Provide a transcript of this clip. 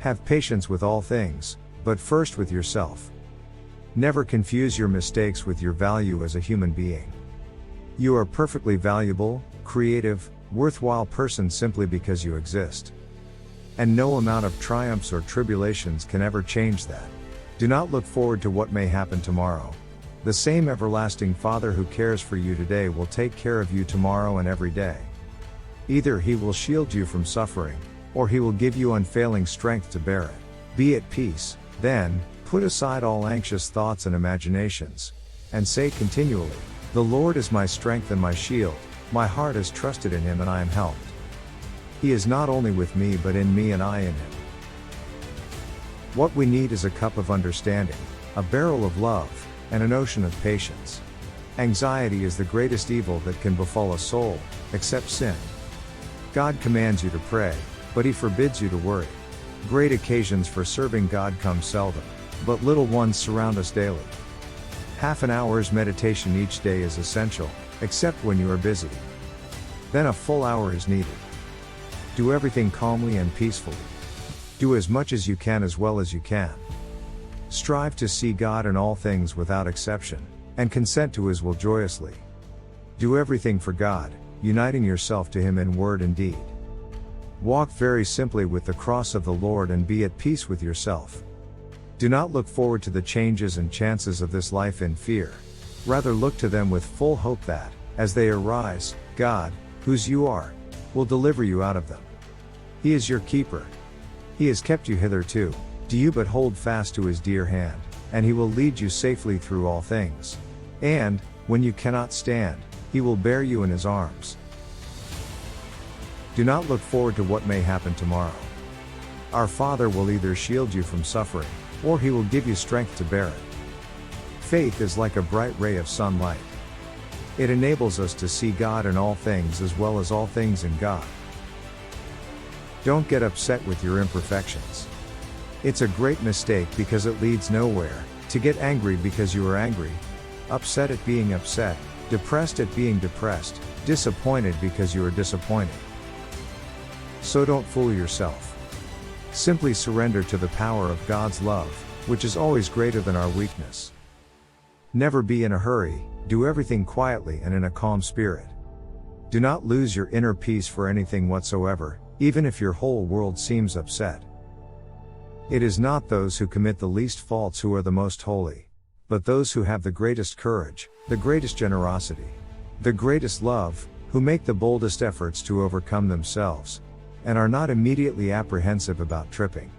Have patience with all things, but first with yourself. Never confuse your mistakes with your value as a human being. You are perfectly valuable, creative, worthwhile person simply because you exist. And no amount of triumphs or tribulations can ever change that. Do not look forward to what may happen tomorrow. The same everlasting Father who cares for you today will take care of you tomorrow and every day. Either He will shield you from suffering, or He will give you unfailing strength to bear it. Be at peace, then, put aside all anxious thoughts and imaginations, and say continually, "The Lord is my strength and my shield, my heart has trusted in Him and I am helped. He is not only with me but in me and I in Him." What we need is a cup of understanding, a barrel of love, and an ocean of patience. Anxiety is the greatest evil that can befall a soul, except sin. God commands you to pray, but He forbids you to worry. Great occasions for serving God come seldom, but little ones surround us daily. Half an hour's meditation each day is essential, except when you are busy. Then a full hour is needed. Do everything calmly and peacefully. Do as much as you can as well as you can. Strive to see God in all things without exception, and consent to His will joyously. Do everything for God, uniting yourself to Him in word and deed. Walk very simply with the cross of the Lord and be at peace with yourself. Do not look forward to the changes and chances of this life in fear. Rather look to them with full hope that, as they arise, God, whose you are, will deliver you out of them. He is your keeper. He has kept you hitherto. Do you but hold fast to His dear hand, and He will lead you safely through all things. And, when you cannot stand, He will bear you in His arms. Do not look forward to what may happen tomorrow. Our Father will either shield you from suffering, or He will give you strength to bear it. Faith is like a bright ray of sunlight. It enables us to see God in all things as well as all things in God. Don't get upset with your imperfections. It's a great mistake because it leads nowhere, to get angry because you are angry, upset at being upset, depressed at being depressed, disappointed because you are disappointed. So don't fool yourself. Simply surrender to the power of God's love, which is always greater than our weakness. Never be in a hurry, do everything quietly and in a calm spirit. Do not lose your inner peace for anything whatsoever, even if your whole world seems upset. It is not those who commit the least faults who are the most holy, but those who have the greatest courage, the greatest generosity, the greatest love, who make the boldest efforts to overcome themselves, and are not immediately apprehensive about tripping.